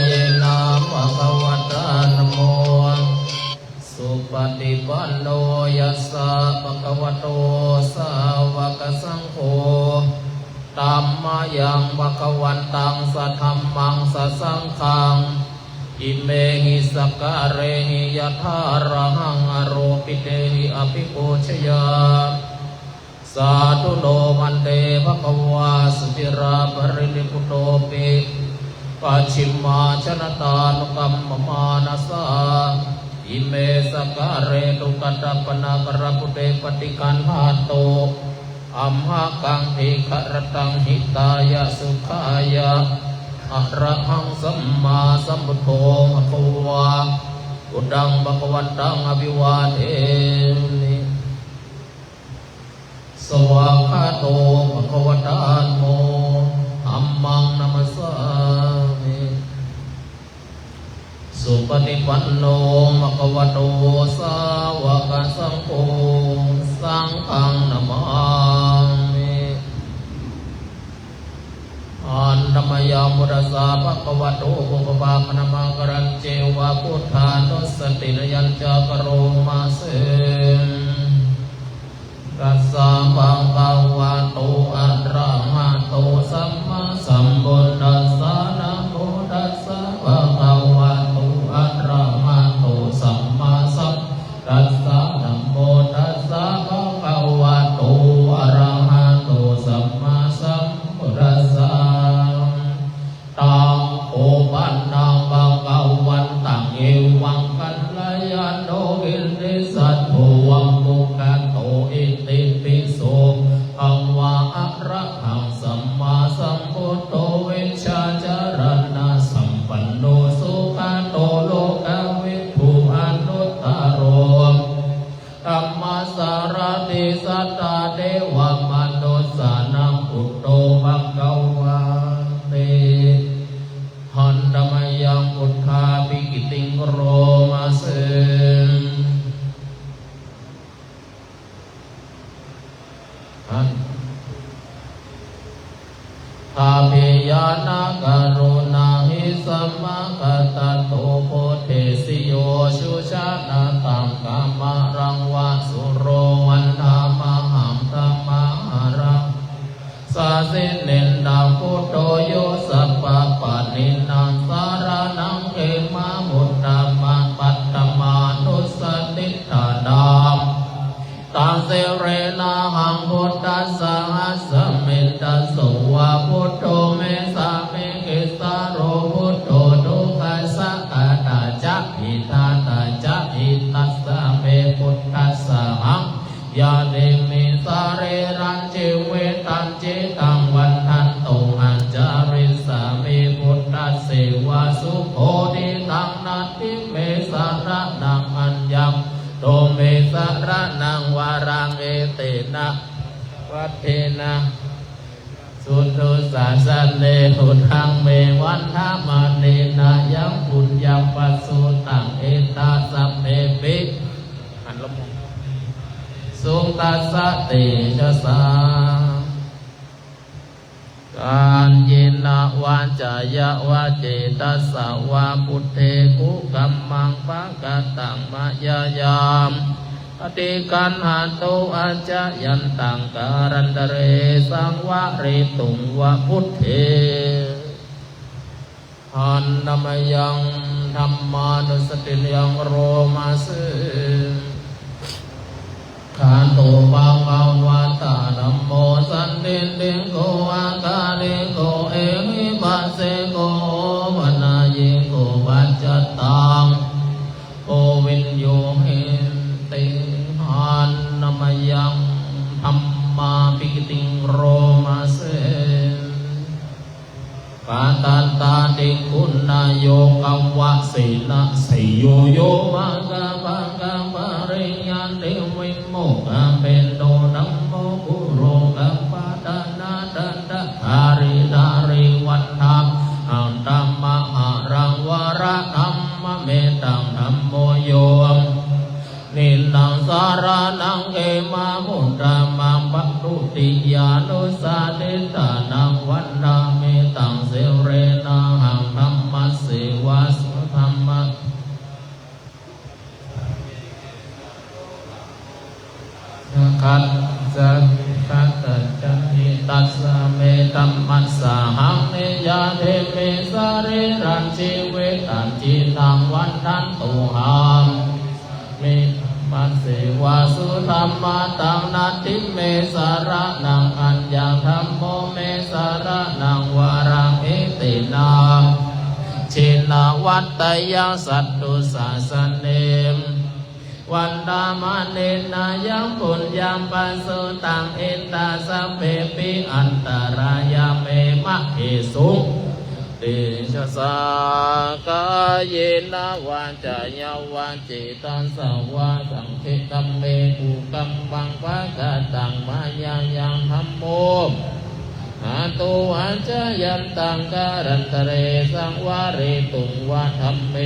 เยนะภะคะวะตานะโมสุปฏิปันโนยัสสะภะคะวะโตสาวกสังโฆธัมมายังภะคะวันตังสัทธัมมังสัสสังฆังอิเมหิสกกะเรหิยะถาระหังอโรปิเตหิอภิปูชยาสาธุโนมันเตภะคะวาสุจิราภรินิพุโตปิปัจฉิมาชนะตานุกัมมมานัสสาอิเมสกกะเรตุกัตตปนากรปุเตปฏิกันหาโตอัมหะกังทิขรตังหิตายะสุขายะอะระหังสัมมาสัมพุทโธภะคะวาอุดังภะคะวันตังอภิวาเทมิสวากขาโตภะคะวะตาโมธัมมังนัมสสามิสุปฏิปันโนภะคะวะโตสาวกสังโฆสังฆังนะมามิอันธรรมยามุรสาภะคะวะโตภะคะวะคะนะมังกรัญเจวะพุทธานุสติรยัญจกโรมาเสกัสสะภะคะวะโตอะระหะโตสัมมาสัมพุทธัสสะนะโมตัสสะภะคะวะโตอะระหะโตสัมมาสัมพุทธัสสะนะโมตัสสะภะคะวะโตอะระหะโตสัมมาสัมพุทธัสสะตังโอปันนังภะคะวันตังเอวังกัลยาโนกิริสัทโธวังมุขะโตอิติปิโสภควะอะระหังสัมมาสัมพุทโธวิชชาจารณะสัมปันโนสุขโตโลกวิทูอนุตตโรธัมมสารติสัตตาเทวมนุสสานังพุทโธภควาเตหันธรรมยังพุทธาภิกิติงโรมาเสทาเมยานาการุณาหิสัมมากัตโตโพเทสิโยชุชานาตังกามะรังวาสุโรวันธามหัมธรรมหารังสาสิเนนดาพุทโธโยสัพพะปะนินังสารนังเขมามุตตะมังปัตตมานุสติตาดามตังเสเรนะหังพุทธัสสะหัสสะเมตตัสสวะพุทโธเมสะเมกิสาโรพุทโธทุกขัสสะตาตาจะอิตาตาจะอิตัสสะเมพุทธัสสะหังยาเดมิสาเรรันเจเวตันเจตังวันทันโตหันจาริสามิพุทธัสเสวะสุโคติตังนัตติเมสาระนังอัญญังโตเมสาระนังวารังเอเตนะวัฏเทนะสุทุสาสันเนหุทังเมวันทามาเนนะยังปุญญังปัสสุตังเอตาสัพเพปิหันลมสุตัสสะเตชะสาการเยนะวาจายะวาเจตัสสะวาพุทเทกุกัมมังปะกะตังมะยายามอติกันหาโตอาจายันตังการันตเรสังวะเรตุงวะพุทเทหันนมยังธรรมานุสติยังโรมาเสขันโตปังภาวะตาธัมโมสันติติโกอาคาลิโกเอหิปัสสิโกวนายิโกปัจจตังโอวินโยหิติหันนมยังธัมมาภิกิติงโรมาเสปาตันตาติคุณนายโยกัมวะสีนะสีโยโยมะกะปะกะปะริยันติวิโมกะเป็นโตนัมโมกุโรกัปปะดานาดันดะอาริดาริวันธาอันตัมมะหะรังวระธัมมะเมตังธัมโมโยนินังสารนังเกมามุตตะมังปัตตุติยานุสาติตานังวันนาเมตังเสเรนะหังธัมมัส รันชีวิตันจีนังวันทันตุหามมิมัสสิวาสุธรรมตังนัตติเมสาระนังอัญญาธรรมโมเมสาระนังวารังเอตินาชินาวัตตยังสัตตุสาสเนมวันดามเนนายังปุญญังปัสสุตังเอตาสัพเพปิอันตรายาเมมะเอสุติชะสากายเยนะวาจายาวาจิตังสวาสังคิกัมเมกุกัมปังภะกะตังมายายังธัมโมอาตุอัจจยันตังการันตเรสังวาเรตุงวะธัมเม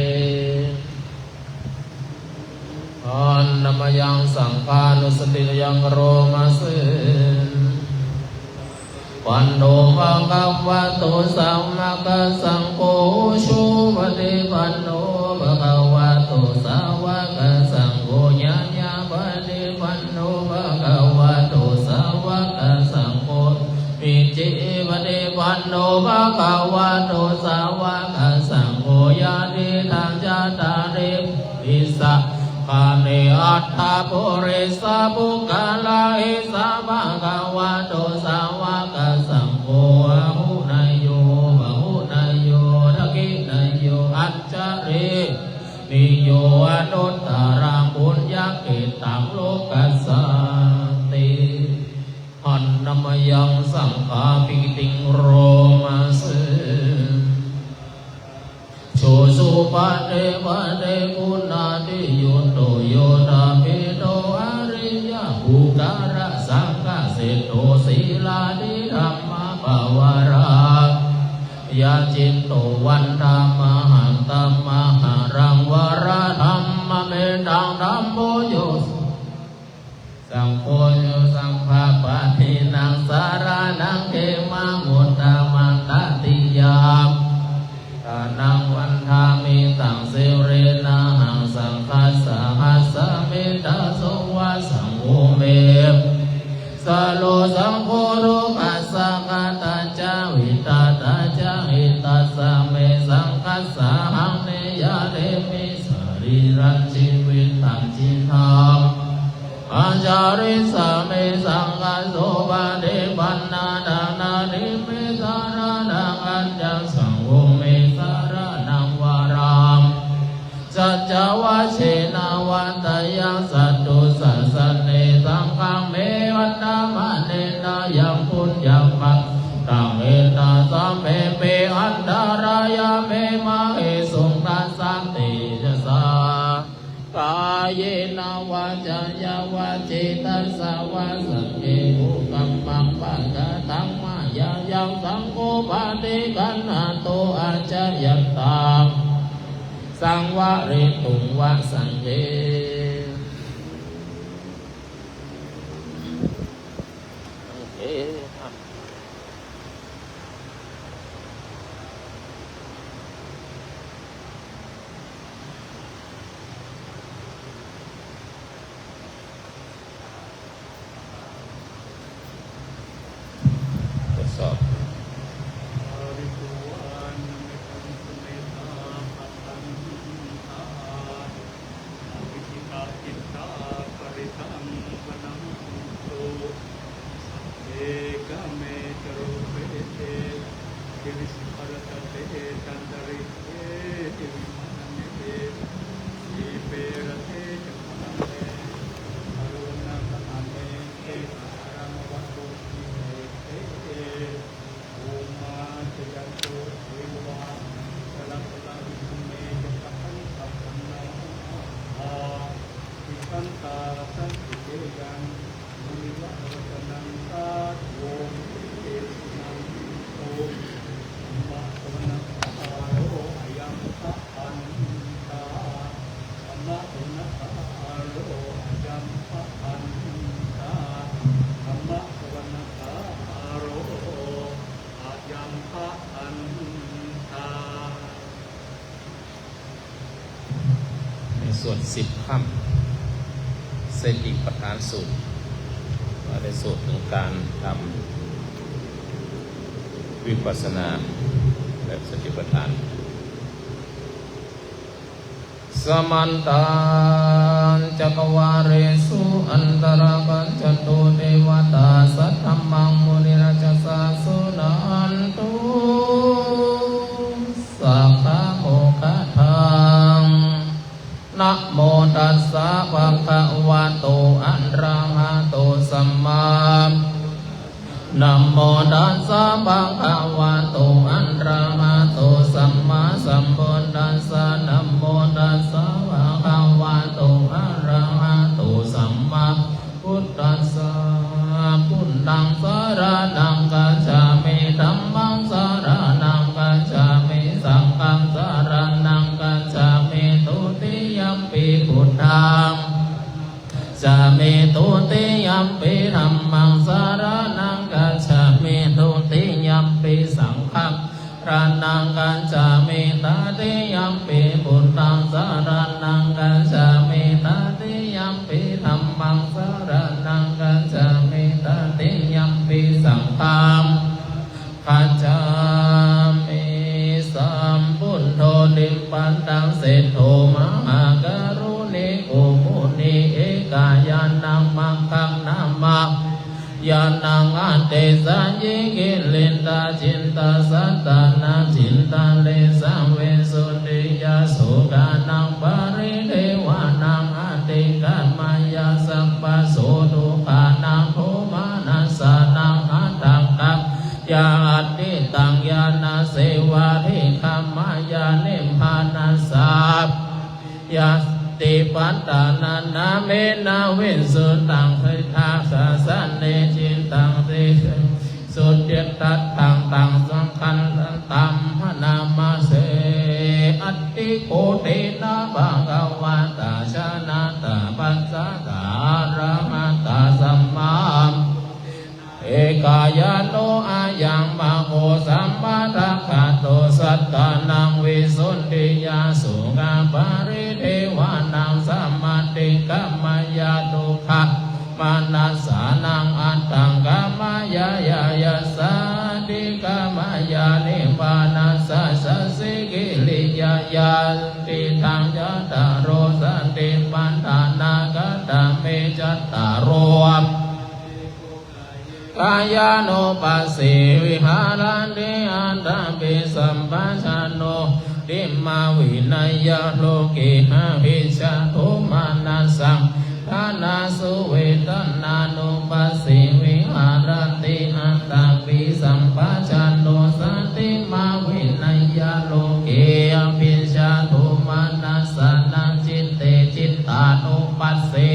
อันนมยังสังฆานุสติยังโรมาสวันโนมังคัมวะตุสัมมากัสสังโฆชุปฏิปันโนภะคะวะโตสาวกสังโฆญาญาปฏิปันโนภะคะวะโตสาวกสังโฆอิจิปฏิปันโนภะคะวะโตสาวกสังโฆญาณิทังจาตาริปิสะกาเนอัตถะปุริสะปุกะลาอิสะภะคะวะโตสาวกสังโฆอะหุนายโยบะหุนายโยทักขินายโยอัจฉรินิโยอนุตตรังปุญญเกตังโลกัสสติหันนมยังสังฆาปิติงโรมาสโชสุปะเดปะเดกุณาติโยโตโยตาปิโตอริยภูการะสังฆเสโตศีลานิธรรมปวารายาจิตโตวันธรรมหันตัมมหารังวรธรรมเมตังธัมโมโยสังโฆโยสังภาปะทินังสารานังเขมามุตตะมันตติยามทานังวันทามิตังสิเรนะหังสังคัสสะหัสสะเมตาโสวะสังโฆเมสโลสังโฆโรกัสสะกะตาจาวิตาตาจาหิตัสสะเมสังคัสสะหังเนยะเรมิสรีรันชีวิตังจินทังอาจาริสะเมสังกัสโสปะเดปันนาดานานิเมสารานังอัญญังสังโฆเมสารานังวารามสัจจวะเชนาวันตยังสัตตุสัสสเนสังฆังเมวันตามะเนนายังปุญญังมัตตังเอตาสัมเพเปอันตารายาเมมาเอสุงตัสสันติจสากายเยนะวาจายาวาจิตัสสะวะสังเกหุกัมมังปะกะตังมายายังสังโฆปะติกันหาโตอาจายัตตังสังวะเรตุงวะสังเกสอบส่วน10 ค่ำเสติปัฏฐานสูตรว่าได้สูตรถึงการทำวิปัสสนาแบบสติปัฏฐาน สมันตาจักวาเรสุอันตรกัญจตุเทวตาสัทธัมมังมุนิราชสาสุนันตุสัพพะโมคคัตถังนะโมตัสสะภะคะวะโตอะระหะโตสัมมานะโมตัสสะภะคะวะโตอะระหะโตสัมมาสัมพุทธัสสะนะโมตัสสะภะคะวะโตอะระหะโตสัมมาพุทธัสสะพุทธังสรณังกัจฉามิธัมมังสรณังกัจฉามิสังฆังสรณังกัจฉามิทุติยัมปิพุทธังสามิทุติยัมปิธัมมังสรณังกัจฉามิทุติยัมปิสังฆังสรณังกัจฉามิตติยัมปิพุทธังสรณังกัจฉามิตติยัมปิธัมมังสรณังกัจฉามิตติยัมปิสังฆังกัจฉามิสัมพุทโธนิพพันตังเสถโธมหากรุณิโกมุนีเอกายานังมังคังนามาญาณังอันเตสัญญิกิลินตาจินตาสัตตานังจินตาเลสังเวสุติยาสุกานังปาริเทวานังอัตติกัมมายาสัพพโสตุขานังโทมานัสสานังอัตตังกัปยาอัตติตังญาณเสวาริคัมมายานิพพานัสสะยาติปัตตานานาเมนาวิสุตังหิทาสะสันเนจินตังติสุดเด็ดตัดตังตังสังขันตัมหนามาเสอัตติโกเตนะบังกวาตาชนะตาปัสสะตาระมะตาสัมมาเอกายโนอายังมโหสัมมาทัคคะโตสัตตานังวิสุทธิยาสุกาปาริเทวานังสัมมาติกัมมายาตุขะมานัสสานังอัตตังกัมมายายายาสาติกัมมายานิพพานัสสะสัสสิกิริยายันติทังยัตตาโรสันติปัฏฐานากัตตะเมจัตตาโรกายานุปัสสิวิหารันติอันตปิสัมปัชาโนติมาวินัยโลกิหะวิชาโทมานัสสังทานาสุเวทนานุปัสสิวิหารันติอันตปิสัมปัชาโนสันติมาวินัยโลกิหะวิชาโทมานัสสะนังจิตเตจิตตานุปัสสิ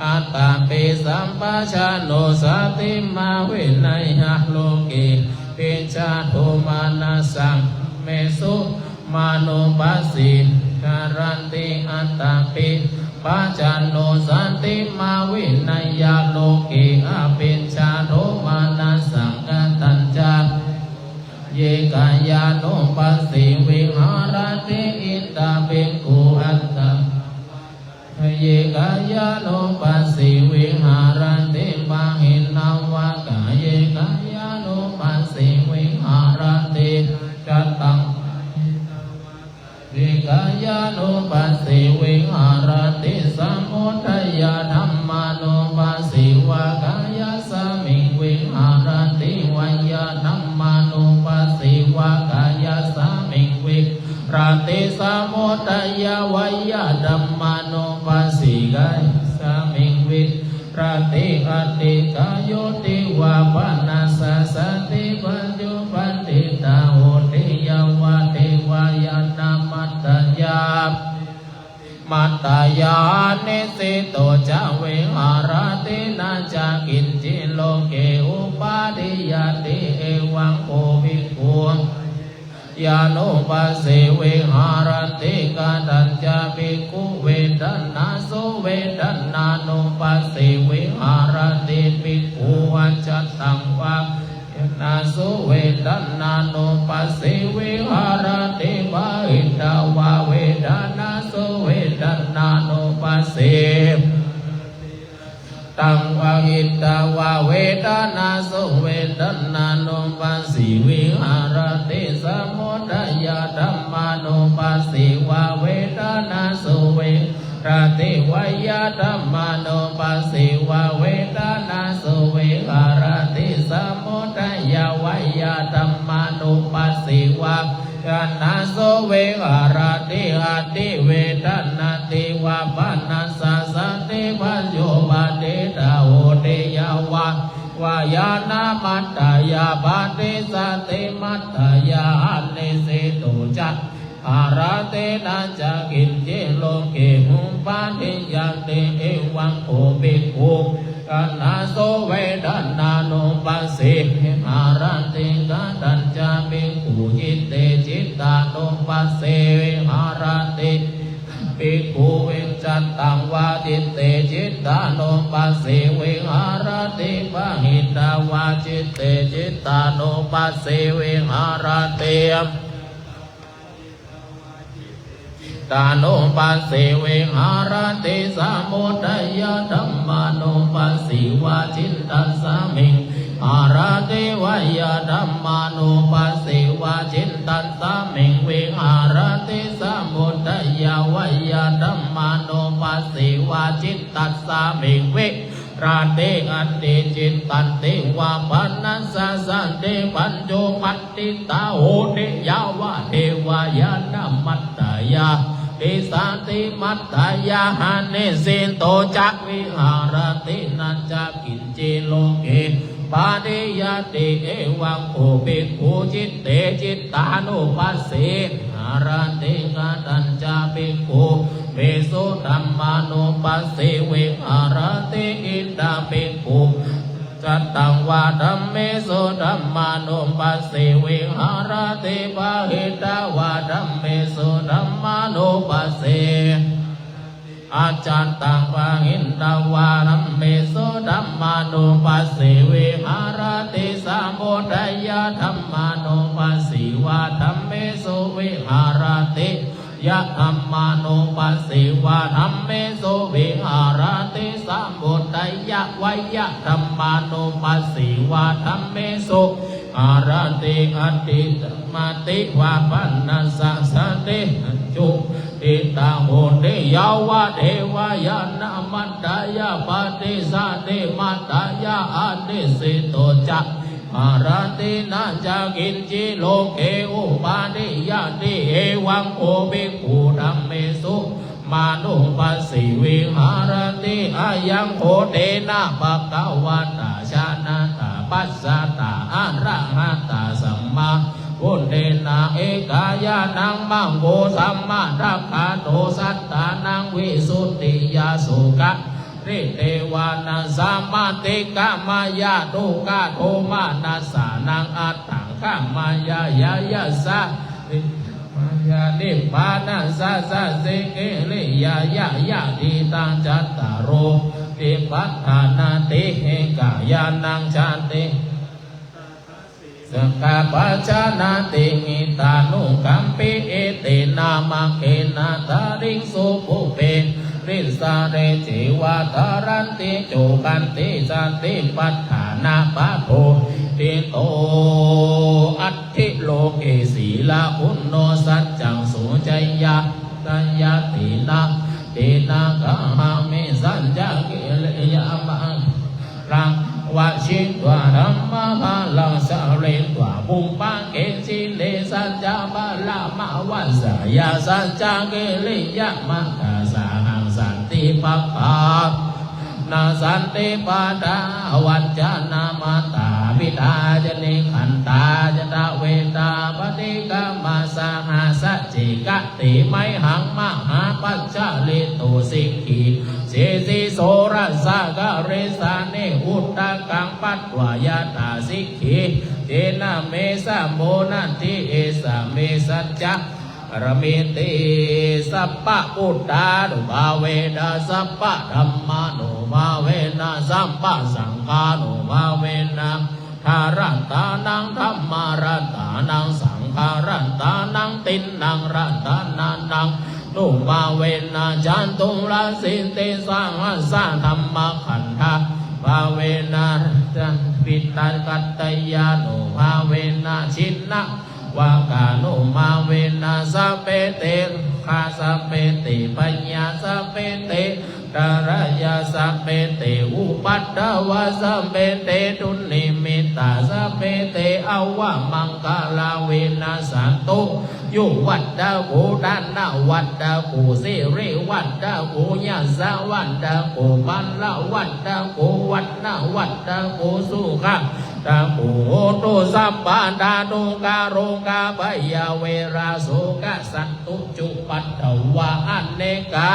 อัตตาปิสัมปชัญโนสัตติมาวินัยโลกิปิจาโทมานัสสังเมสุมานุปัสสิการันติอัตตาปิปัจจันโนสันติมาวินัยโลกิอปิจาโทมานัสสังกตัญจาเยกายานุปัสสิวิหารติอิตตาเบกุอัตตาเยกายานุปัสสิวิหารันติปะหินาวากะเยกายานุปัสสิวิหารันติจัตตังเยกายานุปัสสิวิหารันติสมุทัยธัมมานุปัสสิวากายสมิงวิหารันติวัยธัมมานุปัสสิวากายสมิงวิรันติสมุทัยวัยธัมมานุปัสสิกายสมิงวิรันติอัตติกายโยติวาปนัสสะสติปัญจุปันติตาโหติยวะเทวายานามัตตยามัตตยานิสิโตจะเวหารตินาจะกินจิโลเกอุปาทิยติเอวังโคภิกขุยานุปัสสิวิหารติกาตัญจภิกขุเวทนาสุเวทนานุปัสสิวิหารติภิกขุวัจตังวะนาสุเวทนานุปัสสิวิหารติวะอิตาวะเวทนาสุเวทนานุปัสสิตังวะอิตาวะเวทนาสุเวทนานุปัสสิวิหารติสมุทัยธัมมานุปัสสิวะเวท ราติวายาธรรมานุปัสสิวะเวทนาสุเวหารติสมุทัยาวายาธรรมานุปัสสิวะยานาโสเวหารติอาติเวทนาติวะปานัสสะสันติปัญโยปะเตตาโหติยาวะวายานามัตตายาปะเตสันติมัตตายาอันเนสิตุจักอาราเตนะจักขินเจโลเกหุมปาติยันเตเอวังโอภิกขุกัณาโสเวดนานุปัสสิอาราติกาตัญจาภิกขุจิตเตจิตตานุปัสสิอาราติภิกขุวิจัตตังวาจิตเตจิตตานุปัสสิวิหารติปะหิตาวาจิตเตจิตตานุปัสสิวิหารติตานุปัสสิวิหารติสมุทัยธัมมานุปัสสิวาจิตตัสสมิงอาราติวายธัมมานุปัสสิวาจิตตัสสมิงวิหารติสมุทัยาวายธัมมานุปัสสิวาจิตตัสสมิงวิราติอันติจิตตันติวาปันนัสสะสันติปัญโยมัตติตาโหติยาวะเทวายานามัตตายาติสันติมัตตายาหานิสินโตจักวิหารตินันจักขินเจโลเกปาติยาติเอวังโอภิกขุจิตเตจิตตานุปัสสิอาราติกาตัญจาภิกขุเมสุธัมมานุปัสสิวิหารติอินทาภิกขุจัตตังวาธัมเมสุธัมมานุปัสสิวิหารติปะหิตาวาธัมเมสุธัมมานุปัสสิอาจารย์ตังปะหิตาวาธัมเมสุธัมมานุปัสสิวิหารติสมุทัยธัมมานุปัสสิวาธัมเมสุวิหารติยะธัมมานุปัสสิวาธัมเมสุวิหารติสมุทัยวายะธัมมานุปัสสิวาธัมเมสุอาราติอัตติธรรมติวาปันนัสสะสันติจุติตาโหติยาวะเทวายานามัตตายาปฏิสันติมัตตายาอันติสิโตจักอาราตินาจักขินจิโลเกอุปาทิยาติเอวังโอภิกขุธัมเมสุมานุปัสสิวิหารติอายังโหเตนะภะคะวะตาชานาตาปัสสะตาอะระหะตาสัมมาพุทเทนะเอกายานังมังโกสัมมาทัพพะโตสัตตานังวิสุทธิยาสุขะริเทวานัสสัมมาติกามายาตุกะโทมานัสสานังอัตถังขามายายายาสะมายานิพพานัสสะสะสิเกลิยายายาติตังจัตตารโรติปัฏฐานาติกายานังชันติสกาปัจจานาติงิตานุกัมปิเอเตนามาเกนาตาริงสุภูเปริสาเรจิวาทารันติโจกันติสันติปัฏฐานาปะโพติโตอัตถิโลเกศีลาอุนโนสัจจังสุจยะตัญญาตินะเตนะกะหะเมสัญญาเกลยามะรังวะชิตวะธัมมะภาลังสะเรตวะบุปปังเกจิเลสัจจาบาลามะวัสสยาสัจจาเกลิยะมะกะสาหังสันติปัปปานาสันติปาดาวัจจานามาตาปิตาจเนขันตาจตะเวตาปฏิกามาสหาสัจจิกติไมหังมหาปัจจลิตุสิกขีเสสิโสรัสสะกะเรสาเนอุตตะกังปัตวายาตาสิกขีเจนะเมสะโมนันติเอสะเมสัจจะระเมติสัพพะพุทธานุภาเวนะสัพพะธัมมานุภาเวนะสัพพะสังฆานุภาเวนะทารัตตานังธัมมารัตตานังสังฆารัตตานังตินนังรัตตานังนุภาเวนะจันตุลาสิเตสังหัสสะธัมมขันธาภาเวนะจันปิตากัตตยานุภาเวนะชินนะวากาโนมาเวนะสัพเพเต ขาสัพเพติปัญญาสัพเพติดารายาสัพเพติอุปัฏฐวะสัพเพติทุนิมิตาสัพเพติอวะมังคลาเวนัสสันตุยุวัดดาโกดานาวัดดาโกสิริวัดดาโกยาสวัดดาโกบัลละวัดดาโกวัดนาวัดดาโกสุขะดาโกโตสัมปาดาโนกาโรกาปยาเวราโสกะสันตุจุปัตตวะอันเนกา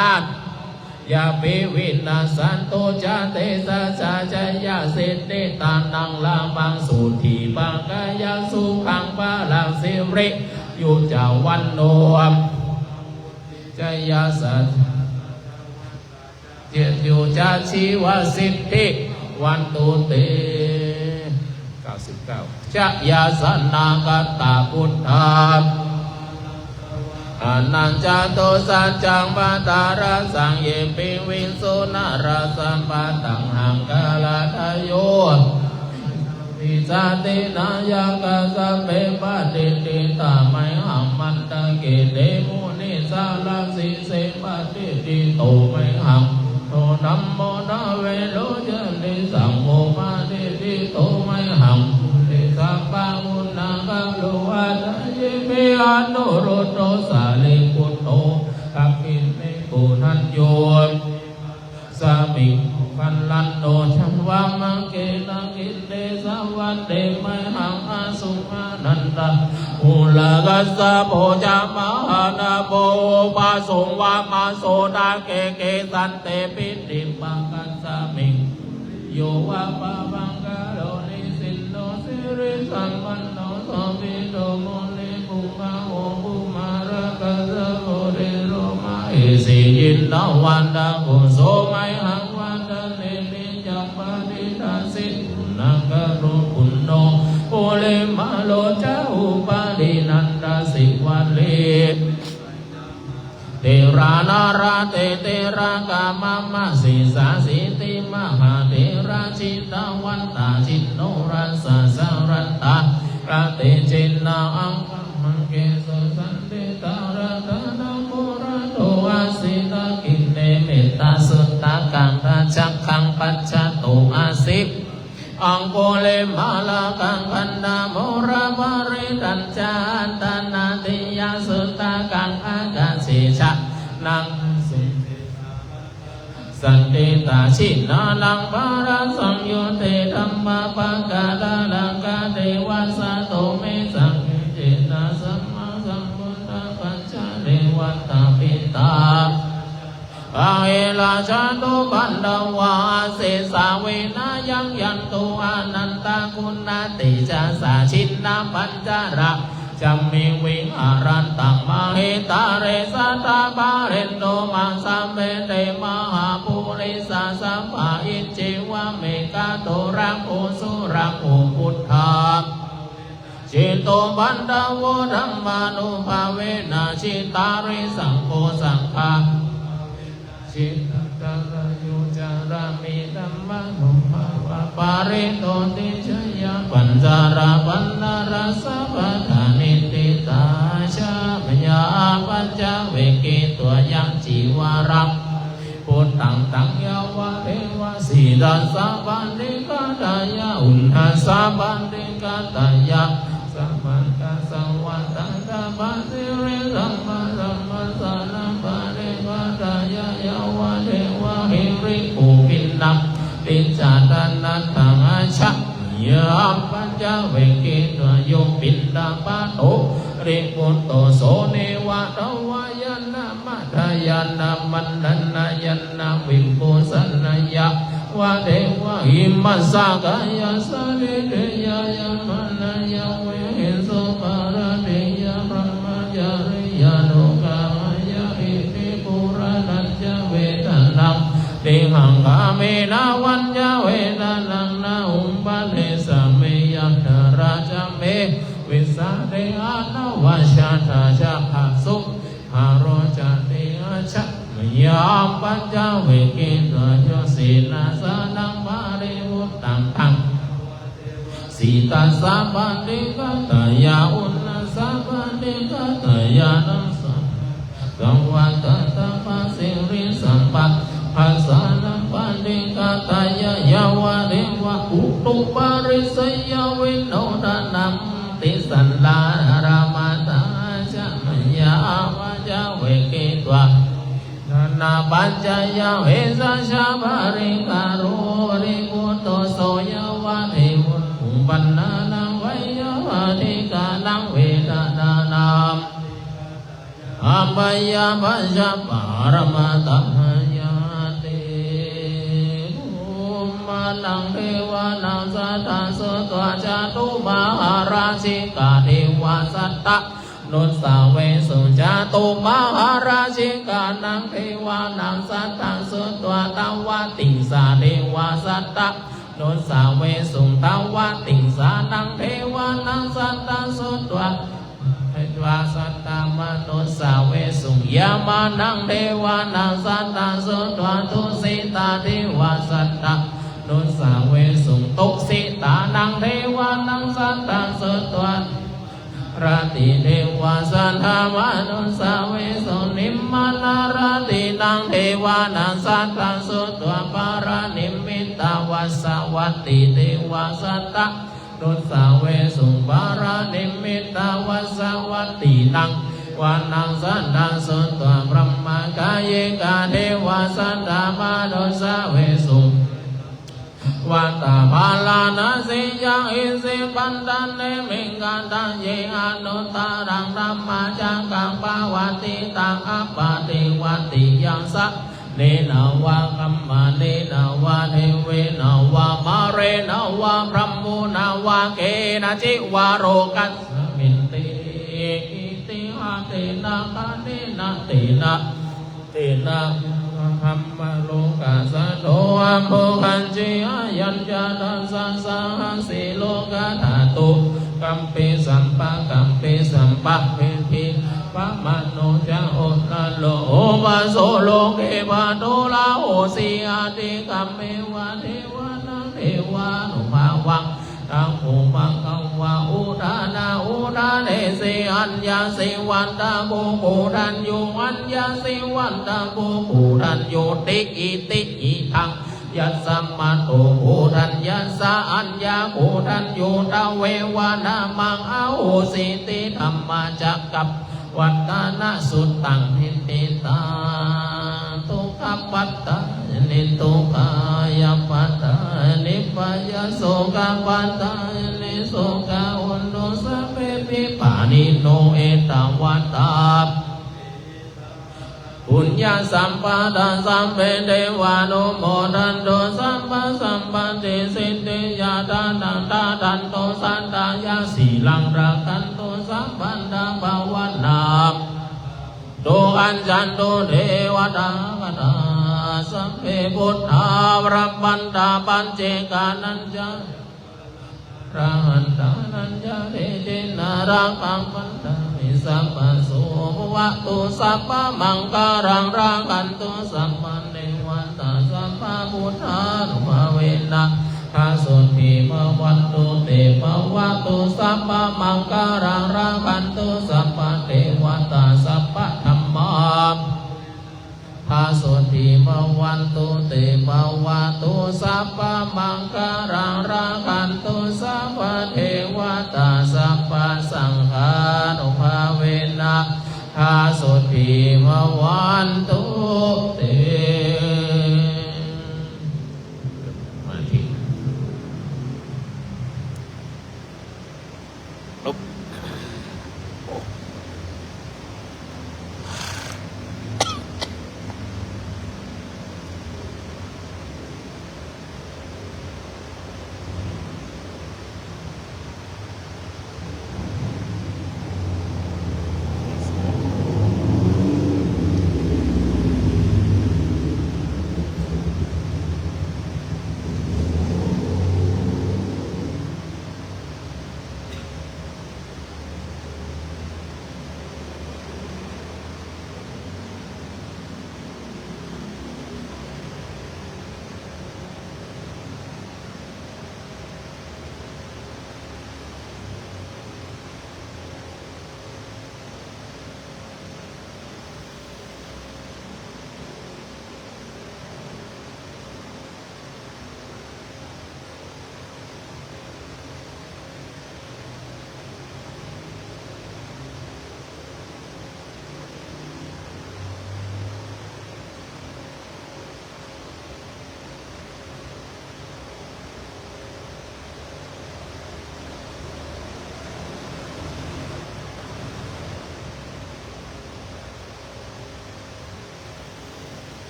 ยาปิวินาสันโตจาเตสะจาจายาสิทธิตานังลาบังสุธีปังกายาสุขังปะลังสิริยุจาวันโนจายาสัจเจยุจาชีวสิทธิวันตุเต99จายาสนากัตตาพุทธาอนันจโตสัจจังปัตตาราสังเยปิวินโสนาราสัมปัตตังหังกาลาทโยวิสาตินายากาสัพเพปะติติตาไมหังมันตะเกเตมุนิสาลาสิเสปะติติโตไมหังโตธัมโมนาเวโรจนิสังโมปะติติโตไมหังสัพพะมุนังกะโลอัตยิเมอนุรุตโตสาลิปุตโตกัปปิเมปุนัญโยสามิปันลันโนชันวามังเกตังกิเตสวัตเตมหังอาสุมานันตะอุลกัสสะโพจามหานาโพปะสงวามาโสดาเกเกสันเตปิติปังกัสสะมิโยวะปะปังกะโลนิสินโนสิริสัมปันโนสัมปิโตโมนิปุกะโหปุมาระกัสสะโพเรโรมาเอสิยินนาวันดากุโสไมหังวันดาเนมิจัมปะนิทาสินังกะโรปุณโนโอเลมาโลจาอุปาลินันดาสิวันเลเทรานาราเตเตรากามามะสิสาสิติมหาเทราชิตาวันตาชินโนรัสสะสารันตาระเตจินนาอังคัมมังเกสสันติตาระตานาโมระโตอาสิตากินเนเมตตาสุตตะกังราชักขังปัจจโตอาสิอังโกเลมาลากังพันนาโมระบาริตัญจาตานาติยาสุตตะกังอากาศิชะนังสุสันติตาชินาลังบาราสังโยเตธัมมาปะกาลาลังกาเทวะสะโตเมสังเจนะสัมมาสัมพุทธะปัจจาเทวตาปิตาอาเอลาชาตุปันดาวาเสสาเวนะยังยันตุอานันตาคุณนาติจาสาชินนาปัญจาระจัมมิวิหารันตังมหิตาเรสัตตาปาเรนโตมังสัมเมเตมหาภูริสาสัมภาอิจิวะเมกาโตรังโอสุรังโอพุทธาจิตโตปันดาวธัมมานุภาเวนะชิตาริสังโฆสังฆาจิตตะระยุจารามิธัมมานุภาวะปาริโตติชยะปัญจาราปันนาราสัพพะนิติตาชาพยาปัญจเวกิตัวยังจีวารังพุทธังตังยาวะเทวะสีดัสสะปันติกาตายะอุณหัสสะปันติกาตายะสัมปันตะสังวัตังตะปัสสิริสัมมาสัมมาสานัมปะเรกาตายะยาวะเทวะหิริภูปินนังติจาตานัตถังอาชะยามปัญจเวกิตัวโยปินดาปะโตริปุตโตโสเนวะตวายนะมัทายนะมันนันนายันนาวิปุสันนายะวะเทวะหิมัสสะกายะสะลิเตยายะมันนายะเวหิสุปาระเตยะพระมัจจาริยานุกามายะอิติปุระนัญจเวทนังติหังกาเมนะวัญญเวทนังนะอุปะเทสะเมยัตถะราชเมวิสาเตอานะวัชชาทาชะภะสุหาโรจเตอาชะยามปัญจเวกิตัวโยสีนาสานังมาริวุตตังตังสีตัสสะปันติกะตายาอุณนัสสะปันติกะตายานัสสะป สวัสดิ์ตปะสิริสัมปัสภาษานังปันติกาตายะยาวะเรวะอุตุปาริสยาวิโนดานัมติสันลารามาตาจะมยาวะจาเวกิตวะนาปัจจายะเวสัชาภริกาโรริมุตโตโสยาวะเทวุตุปันนานังไวยาวะเทกานังเวทนานังอัปยาปัจจปารมาตายาติภูมานังเทวานังสัทธาสุตวะจตุมหาราชิกาเทวาสัตตะนุสาเวสุจตุมหาราชิกานังเทวานังสัทธาสุตวะตวะติสาเทวาสัตตะนุสาเวสุตวะติสานังเทวานังสัทธาสุตวะวาสัตตามนุสาเวสุยามานังเทวานังสัตตาสุตวะตุสิตาเทวาสัตตานุสาเวสุตุสิตานังเทวานังสัตตาสุตวะราติเทวาสัทธามานุสาเวสุนิมมานาราตินังเทวานังสัตตาสุตวะปารานิมิตาวัสสวัตติเทวาสัตตานุสาเวสุปารานิมิตาวัสสวัตตินังวานังสัตตาสุตวะพรหมกายกาเทวาสัตตามานุสาเวสุวัตตาภาลานาสิยังอิสิปันตันเนมิงกันตังเยอนุตตรังธัมมาจังกังปาวติตังอัปปติวัตติยังสัพเนนาวะกัมมาเนนาวะเทเวนาวะมาเรนาวะพรหมุนาวะเกนะจิวาโรกัสมินติอิติหะเตนะกะเนนะเตนะเตนะธัมมโลกัสสะโตอัมโภคัญจิอายัญญาณัสสะสหัสสิโลกธาตุกัมปิสัมปะกัมปิสัมปะเปปิปะมโนจะโอนะโลโอวะโสโลเกปะโตลาโอสีอาติกัมเมวะเทวานังเทวานุภาวังตังอุปังกังวะอุทานาอุทาเนสิอัญญาสิวันตาโกโกรันโยอัญญาสิวันตาโกโกรันโยติอิติอิทังยัสสัมมาโตโกรันยัสสะอัญญาโกรันโยตาเววานามังอาโหสิติธัมมาจักกัปวัตตานะสุตตังหิติตาทุกขปัตตานิทุกขายปัตตานิปยโสกปัตตานิโสกอุนโนสัพเพปิปานิโนเอตวัตตาปุญญาสัมปทานสัมเปเทวานุโมทันโตสัมปะสัมปันติสิทธิยาทานังทาทันโตสันตายาสีลังรักขันโตสัมปันธาภาวนาโตอัญจันโตเทวตากตาสัพเพพุทธาวรปันตาปัญเจกานัญจาราหันตานัญญาเทเจนารังปังปันตามิสัพพะโสภวะตุสัพพะมังการังรังกันตุสัพพันเทวันตาสัพพะพุทธานุภาเวนะทาสุติภวันตุเตภวะตุสัพพะมังการังรังกันตุสัพพะเทวันตาสัพพะธัมมาทาสุติภวันตุเตภวะตุสัพพะมังการังรังกันตุสัพพะเทวตาสัพพะสังฆานุภาเวนะทาสุติภวันตุเต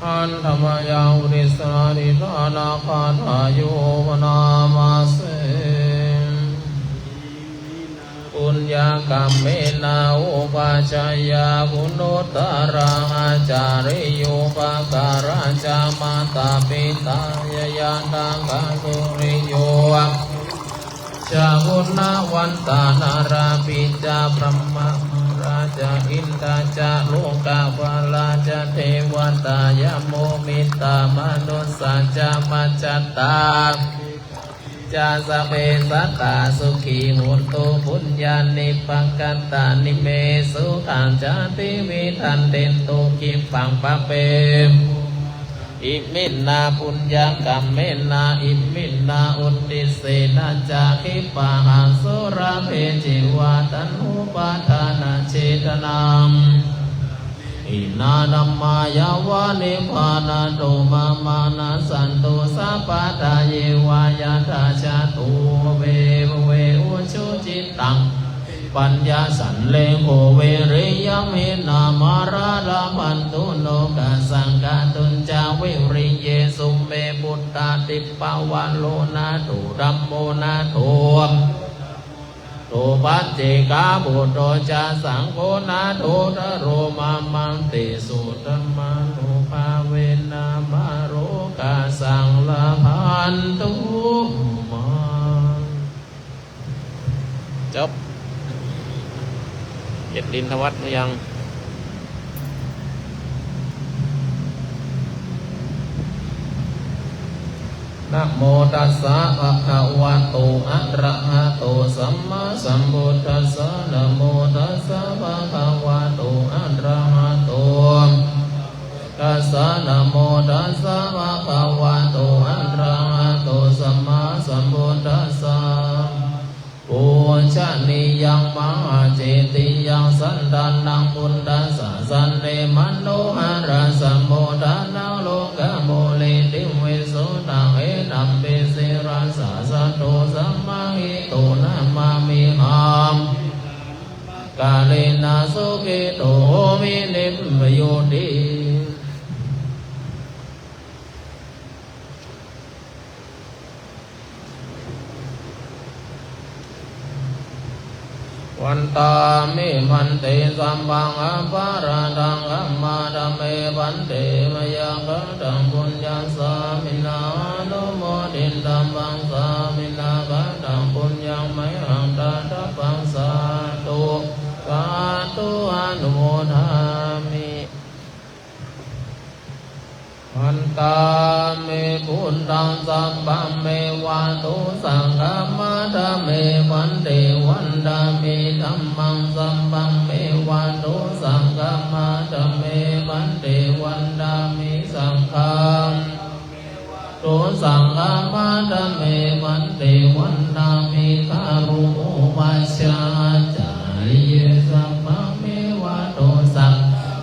อันธรรมยังริสานิธานาคาทายุวนามาเสปุญญากรรมเมนาอุปาชายาบุโนตระอาจาริโยปะการาจามาตาปิตายายาตังกาสุริโยจาวุนาวันตานาราปิจาพรหมราชาอินทาจาโลกาภาลาจาเทวตายโมมิตามนุสสัจามัจจตาจาสเปสัตตาสุขีหุตุปุญญานิปังกัตตานิเมสุขังจติวิทันเตตุกิปังปะเปอิมินนาปุญญากรรมเมนาอิมินนาอุติเสนาจาคิปะหังสุราเพจิวาตันหุปาทานาเจตนามอินานัมมายาวานิพานาโตมามานาสันตุสัพพะทาเยวายาทาชาตุเวเวอุชุจิตังปัญญาสันเลโกเวริยมินามาราลามันตุโนกัสสังกาตุนจาวิริเยสุเมบุตตาติปาวาโลนาตุรัมโมนาโทตุปัจเจกาบุตโตจาสังโฆนาโทตโรมามังติสุตมานุภาเวนามาโรกาสังลาพันตุมาจบเจ็ดดินทวัฒน์หรือยังนะโมตัสสะภะคะวะโตอะระหะโตสัมมาสัมพุทธัสสะนะโมตัสสะภะคะวะโตอะระหะโตตัสสะนะโมตัสสะภะคะวะโตอะระหะโตสัมมาสัมพุทธัสสะปูชนียังมหาเจติยังสันดานังบุญดัสสะสันเนมโนหะระสัมโมทานังโลกะโมลิติเวสุตังเอตัมเปสิราสะสัตโตสัมมาหิโตนะมามิหังกาเลนะสุขิโตมินิพพโยติวันตามิมันเตสัมบังอภาราทังอัมมาดเมวันเตมยังกัตังปุญญาสามินาโนโมดินตัมบังสามินากัตังปุญญังไมหังตาทัพพังสาตุกาตุอนุโมทามิวันตาเมปุณตังสัมบัมเมวาตุสังฆมาธเมวันเตวันดามิธัมมังสัมบัมเมวาตุสังฆมาธเมวันเตวันดามิสังฆังตุสังฆมาธเมวันเตวันดามิคารุวัชชาจาริเยสัมบัมเมวาตุสัง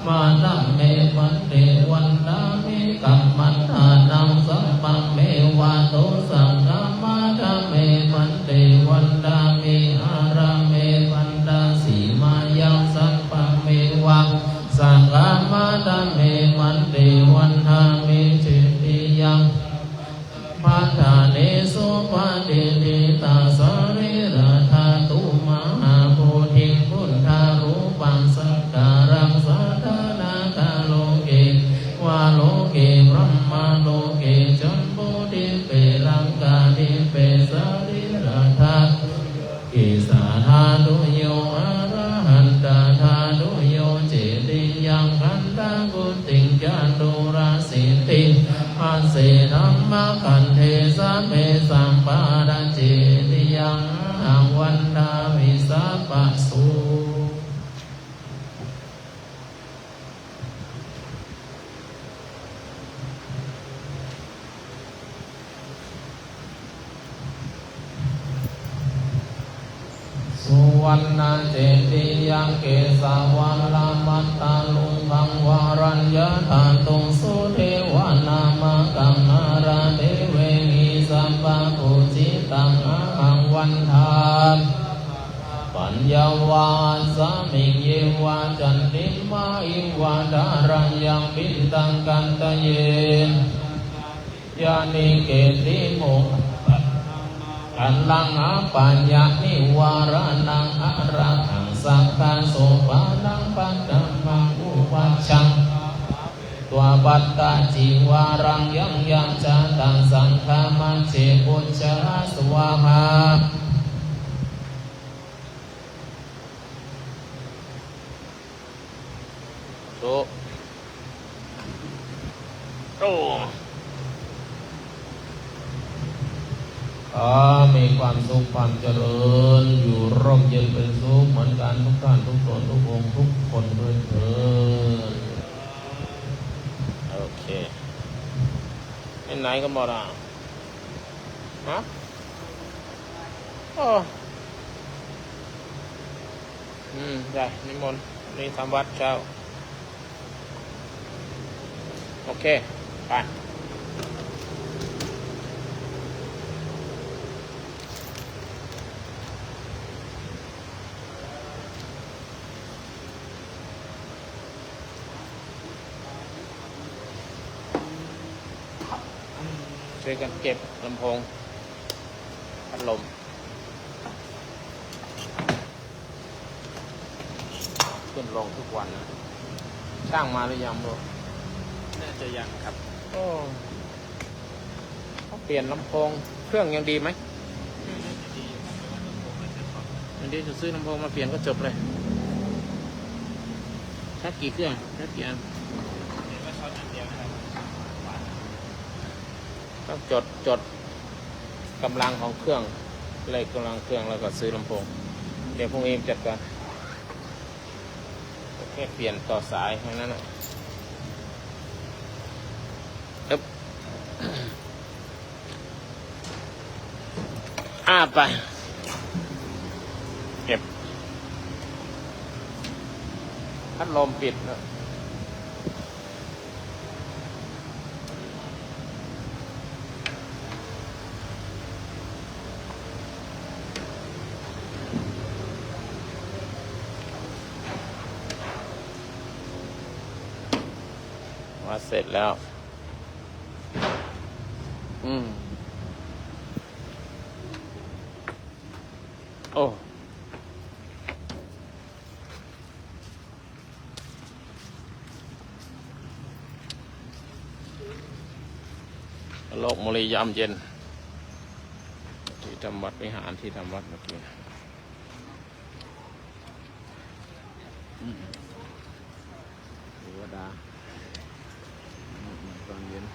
มาธเมวันเตวันดามิกัมมันทานังสัมปังเมวะโตสังฆมาธเมวันเตวันดามิอาราเมวันดาสีมายังสัมปังเมวะสังฆมาธเมวันเตวันดามิจิติยังปัฏฐาเนสุปะเดนิตาสริราธาตุมหาโพธิพุทธารูปังสักการังสัทธนาคาโลเกวาโลเกบรมมาโลเกจัมโพธิเปลังกาธิเปสริราธากิสาธาตุโยอะระหันตาธาตุโยเจติยังขันธากุติงจันตุราสิติอาเสธัมมะขันเทสะเมสัมปาระเจติยังอังวันดาวิสัพพสุสุวรรณเจติยังเกสาวัลามัตตาลุงบังวารัญญาธาตุงสุเทวานามกัมนาราเทเวหิสัมปะปุจิตังอะหังวันทาปัญ ญญาวาสามิงเยวาจันติมาอิวาดารังยังปิตังกันตะเยยานิเกติโมอันลังอาปัญญานิวารานังอะระหังสังฆาโสปานังปัตตมังอุวัชชังตัวปัตตาจิวารังยังยังจาตังสังฆามัจเจปุจจาสวาหาโตโตมีความสุขความเจริญอยู่ร่มเย็นเป็นสุขเหมือนกันทุกท่านทุกตนทุกองค์ทุกคนด้วยเถิดโอเคไหนก็บอกอ่ะฮะได้นิมนต์นี่ทำวัดเช้าโอเคไปช่วยกันเก็บลำโพงพัดลมขึ้นลงทุกวันนะช่างมาหรือยังลูกน่าจะยังครับเขาเปลี่ยนลำโพงเครื่องยังดีไหมยังดีจะซื้อลำโพงมาเปลี่ยนก็จบเลยชักกี่เครื่องชักกี่อันต้องจดกำลังของเครื่องเลขกำลังเครื่องแล้วก็ซื้อลำโพงเดี๋ยวพรุ่งนี้จัดการแค่เปลี่ยนต่อสายแค่นั้นนะไปเก็บพัดลมปิดนะมาเสร็จแล้วโอ้โลกมรียามเย็นที่ทำวัดวิหารที่ทำวัดเมื่อกี้เทวดาตอนเย็น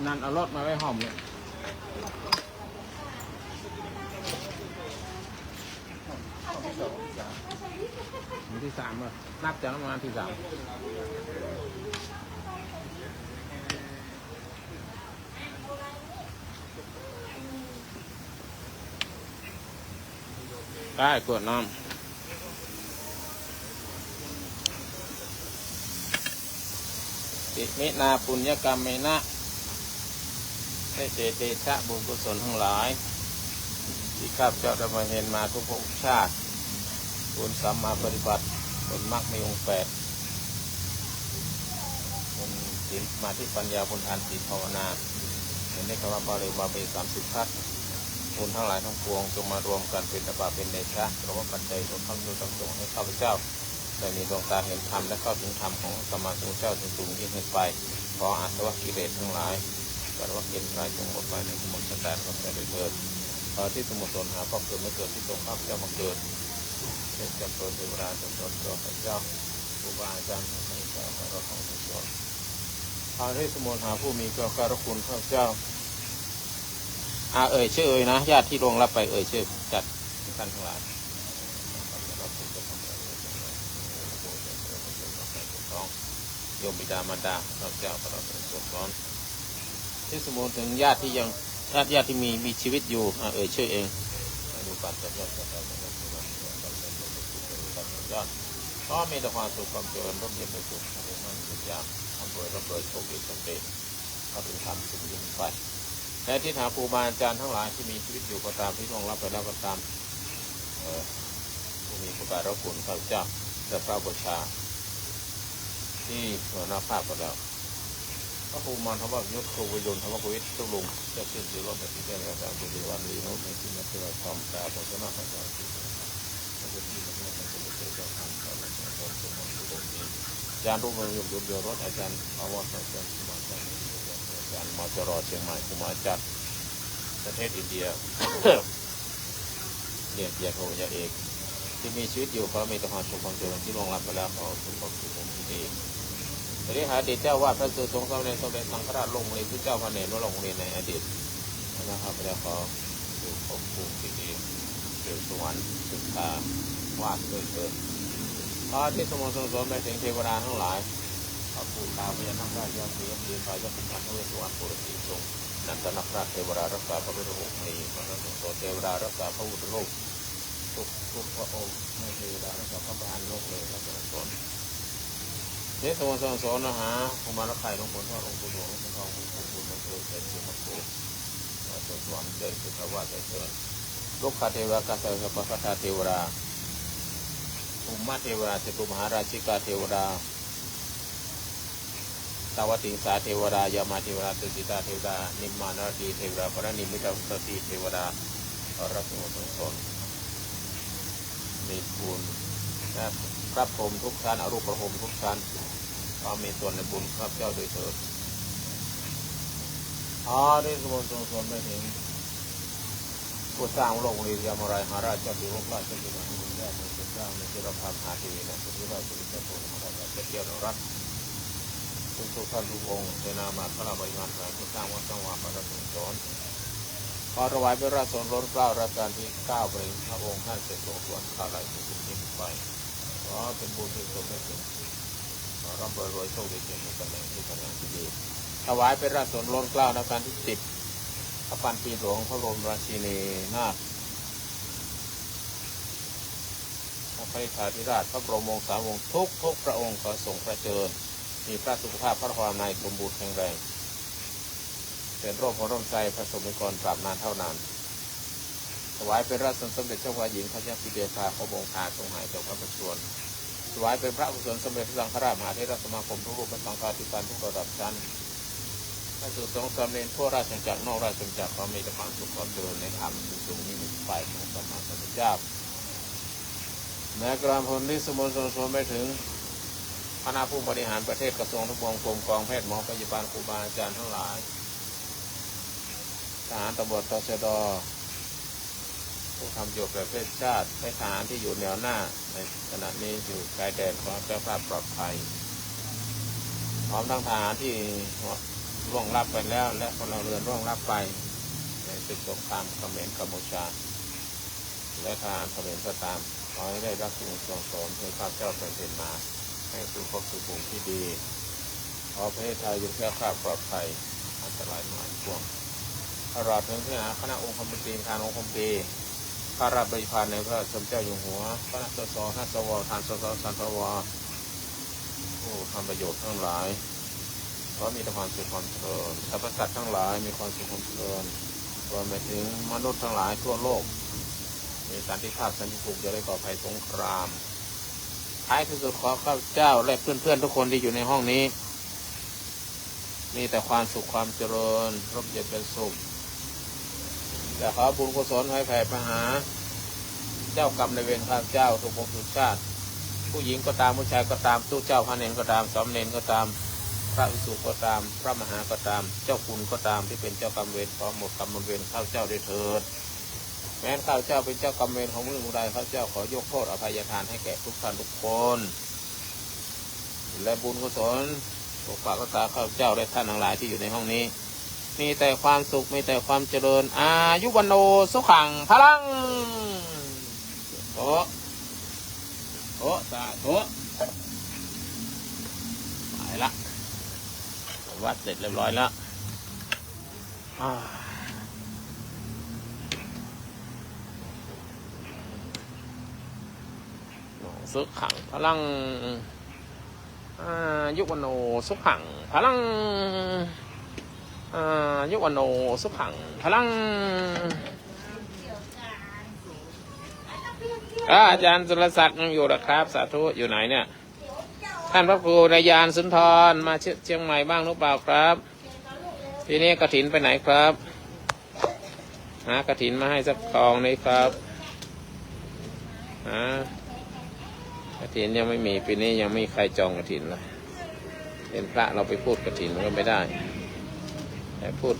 นั่นเอารถมาไว้ห้อมเลยที่สามเลยนับจากประมาณที่สามได้กวดน้ำติมินาปุญญกรรมเมนะได้เจเตชะบุญกุศลทั้งหลายที่ข้าพเจ้าได้มาเห็นมาทุกภพชาติบุญสัมมาปฏิบัติบุญมรรคมีองค์8บุญศีลสมาธิปัญญาบุญทานศีลภาวนาเห็นได้คำว่าบาลีบาเบ30 ทัศบุญทั้งหลายทั้งปวงจงมารวมกันเป็นตบะเป็นเดชะเพราะว่าปัจจัยของพระพุทธเจ้าให้ข้าพเจ้าได้มีดวงตาเห็นธรรมและเข้าถึงธรรมของสมมาสมุทรเจ้าจนสูงยิ่งขึ้นไปขออาสวะกิเลสทั้งหลายกรวะเกณฑ์กายจงหมดไปในสมุทรสันดานของใจโดยเถิดขอที่สมุทรสนหาพ่อเกิดไม่เกิดที่ตรงข้าพเจ้ามาเกิดเช่นจับตัวเทวดาจนตัวข้าพเจ้าครูบาอาจารย์ให้เจ้าพระของพระเจ้าขอที่สมุทรหาผู้มีการะคุณข้าพเจ้าเอ่ยชื่อนะญาติที่ลงรับไปเอ่ยชื่อจัดท่านทั้งหลายโยมบิดามารดาพระเจ้าพระราชสมร้อนที่สมุทรถึงญาติที่ยังญาติที่มีชีวิตอยู่เอ่ยชื่อเอง ดูการจัดยอดจัดการจัดการจัดการจัดการจัดการก็มีแต่ความสุขความเจริญร่มเย็นเป็นสุขมั่นทุกอย่างทำโดยร่ำรวยโชคดีสำเร็จก็ถึงทำสิ่งยิ่งไปและที่ถามครูบาอาจารย์ทั้งหลายที่มีชีวิตอยู่ก็ตามที่ล่วงลับไปแล้วก็ตามผู้มีพระบารมีคุณข้าพเจ้าและพระบูชาที่หัวหน้าภาคก็แล้วพระครูมารธรรมยุทธครูวิยนธรรมกุวิทย์ตุลุงเจ้าชื่อสิโรจน์ที่แก้วอาจารย์บุรีวันลีโนในที่นักเทวธรรมตาผลชนะพระเจ้าที่พระเจ้าที่พระเจ้าที่พระเจ้าทำตามพระเจ้าทรงมันตุลุงนี้อาจารย์รุ่งเรืองยุบเดือดรถอาจารย์อวสอาจารย์สมาจารย์อาจารย์มจรเชียงใหม่ครูมาจัดประเทศอินเดียเรียนเกียรติโทยาเอกที่มีชีวิตอยู่เขามีแต่ความสุขความเจริญที่ล่วงลับไปแล้วเขาสุขความสุขความที่ดีตอนนี้หาอดีตเจ้าวาดพระสุทรงสมเด็จสังฆราชลงเรียนพระเจ้าพระเนรลงเรียนในอดีตนะครับไปแล้วเขาอยู่ภพภูมิที่ดีอยู่สวรรค์สุขาวาดด้วยเถิดพระที่สมทรงสอนไปถึงเทวดาทั้งหลายพระภูตาพญานาคราชยาสียืนฝ่ายยศพันธ์เวสสุวรรณปุริทรงนันทนาคราชเทวดารักษาพระพุทธรูปมีพระนรสิงห์เทวดารักษาพระพุทธรูปทุกพระองค์ไม่เทวดารักษาพระประธานโลกเลยพระสงฆ์สอนเดี๋ยวสมสอนนะฮะภูมิรักใครหลวงปู่ทอดหลวงปู่หลวงหลวงปู่ทองหลวงปู่บุญหลวงปู่เจ็ดสิบหกปู่วัดสวรรค์เจริญสุขวัดเจริญลูกคาเทวดากาเสกปะคาเทวดาอุมมาเทวดาจตุมหาราชิกาเทวดาสวัสดิสาเทวดายามาเทวดาตุสิตาเทวดานิมมานรดีเทวดาพระนิมิตสติเทวดารักษาสนมีบุญและพระพรหมทุกชั้นอรูปพรหมทุกชั้นก็มีส่วนในบุญครับเจ้าโดยเถิดได้สมบูรณ์สมไม่ถึงผู้สร้างโลกนี้ยามไรหาราชเจ้าที่ร่มราชที่มันมีแย่ในเจ้าในที่เราพาหาทีวีนะที่เราจะมีเจ้าตัวของเราจะเกี่ยวกับรัฐทุกท่านทุกองค์ในนามพระบริวารผู้สร้างวัดสร้างวาพระสงฆ์สอนขอถวายเป็นราชสนรถเกล้ารัชกาลที่9ไปพระองค์ท่านเสด็จทรงส่วนข้าราชการที่ไปขอเป็นบุญที่สมได้ถึงร่ำรวยโชคดีเกี่ยวกับตำแหน่งที่ดีถวายเป็นราชสนรถเกล้ารัชกาลที่10พระพันปีหลวงพระบรมราชินีนาถพระริธาธิราชพระบรมวงศาวงศ์ทุกพระองค์ขอทรงพระเจริญมีพระสุขภาพพระความในสมบูรณ์แข็งแรงเป็นโรคของร่มไทรพระสมเด็จก่อนปราบนานเท่านานถวายเป็นราชสมเด็จเจ้าฟ้าหญิงพระเจ้าสิริภาพระบงคาทรงหายจากพระประชวรถวายเป็นพระกุศลสมเด็จพระสังฆราชมหาเถรสมาคมทุกรูปเป็นสังฆาธิการทุกระดับชั้นพระสุทรงสำเร็จทั่วราชจักรนอกราชจักรก็มีแต่ความสุขความเจริญในธรรมสูงนี้มีฝ่ายของสมมาสัมพุทธเจ้าแม้กระผมที่สมบูรณ์สมไปถึงคณะผู้บริหารประเทศกระทรวงทุกวงกรมกองแพทย์หมอพยาบาลครูบาอาจารย์ทั้งหลายทหารตำรวจตชด.ผู้ทำประโยชน์แก่ประเทศชาติให้ทหารที่อยู่แนวหน้าในขณะนี้อยู่ชายแดนความแคล้วคลาดปลอดภัยพร้อมทั้งทหารที่ร่วงลับไปแล้วและพลเรือนร่วงลับไปในศึกสงครามเขมรกัมพูชาและทหารเขมรก็ตามขอให้ได้รับสิ่งส่งเสริมให้ข้าพเจ้าเป็นมาให้สู่ภพสู่ภูมิที่ดีขอประเทศไทยอยู่แคล้วคลาดปลอดภัยอันตรายน้อยพวงตลอดถึงที่คณะองค์คมนตรีทานองค์คมนตรีข้าราชบริพารในพระสมเด็จเจ้าอยู่หัวคณะสสทสวทานสสสันทวผู้ทำประโยชน์ทั้งหลายขอมีแต่ความสุขความเจริญสรรพสัตว์ทั้งหลายมีความสุขความเจริญรวมไปถึงมนุษย์ทั้งหลายทั่วโลกมีสันติภาพสันติสุขจะได้ปลอดภัยสงครามท้ายที่สุดขอข้าพเจ้าและเพื่อนๆทุกคนที่อยู่ในห้องนี้มีแต่ความสุขความเจริญร่มเย็นเป็นสุขแต่ขอบุญกุศลให้แผ่ไปหาเจ้ากรรมในเวรข้าพเจ้าทุกภพทุกชาติผู้หญิงก็ตามผู้ชายก็ตามตู้เจ้าพระเนรก็ตามสามเณรก็ตามพระภิกษุก็ตามพระมหาก็ตามเจ้าคุณก็ตามที่เป็นเจ้ากรรมเวรขอหมดกรรมหมดเวรข้าพเจ้าได้เถิดแม้ข้าพเจ้าเป็นเจ้ากรรมเวรของมือผู้ใดข้าพเจ้าขอยกโทษอภัยทานให้แก่ทุกท่านทุกคนและบุญกุศลปกปักรักษาข้าพเจ้าและท่านทั้งหลายที่อยู่ในห้องนี้มีแต่ความสุขมีแต่ความเจริญอายุวันโนสุขังพลังโตสาธุไปละวัดเสร็จเรียบร้อยแล้ว สุขังพลังยุวโนสุขังพลังยุวโนสุขังพลังอาจารย์สุรศักดิ์ยังอยู่นะครับสาธุอยู่ไหนเนี่ยท่านพระครูนายานสุนทรมาเชียงใหม่บ้างหรือเปล่าครับทีนี้กฐินไปไหนครับหากฐินมาให้สักกองเลยครับกฐินยังไม่มีปีนี้ยังไม่มีใครจองกฐินเลยเห็นพระเราไปพูดกฐินมันก็ไม่ได้แต่พูด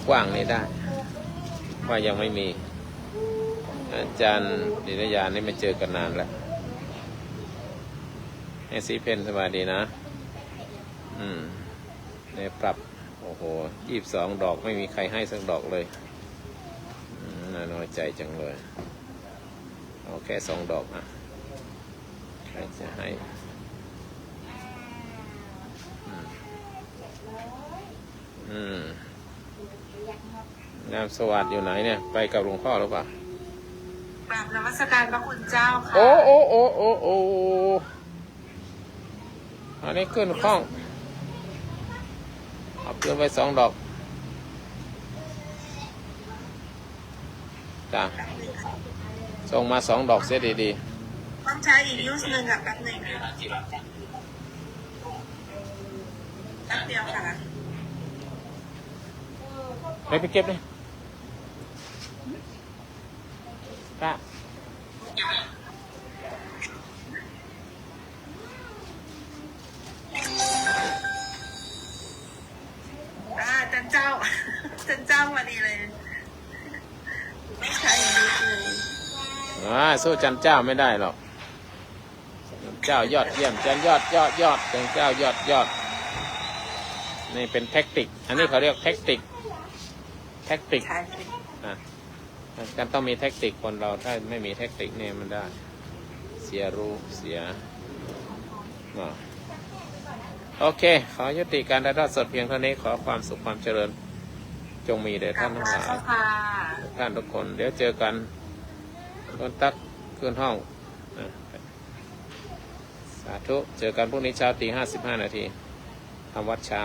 กว้างๆนี่ได้ว่ายังไม่มีอาจารย์ดินยานี่ไม่เจอกันนานแล้วให้สีเพนสบายดีนะเนี่ยปรับโอ้โห22 ดอกไม่มีใครให้สักดอกเลยน่าน้อยใจจังเลยเอาแค่2 ดอกใครจะให้งามสวัสดิ์อยู่ไหนเนี่ยไปกับหลวงพ่อหรือเปล่ากราบนมัสการพระคุณเจ้าค่ะโอ้อันนี้ขึ้นข้องเอาเกลือไป2 ดอกจ้าส่งมา2 ดอกเสียดีๆต้องใช้อีกยูสหนึ่งแป๊บหนึ่งแป๊บเดียวค่ะไปเก็บเลยค่ะจันเจ้ามาดีเลยไม่ใช่เลยสู้จันเจ้าไม่ได้หรอกจันเจ้ายอดเยี่ยมจันยอดจันเจ้ายอดนี่เป็นแท็กติกอันนี้เขาเรียกแท็กติกกันต้องมีแท็กติกคนเราถ้าไม่มีแท็กติกเนี่ยมันได้เสียรู้เสียโอเคขอยุติการถ่ายทอดสดเพียงเท่านี้ขอความสุขความเจริญจงมีแด่ท่านทั้งหลายท่านทุกคนเดี๋ยวเจอกันคนตักขึ้นห้องสาธุเจอกันพรุ่งนี้เช้าตี 55 นาทีทำวัดเช้า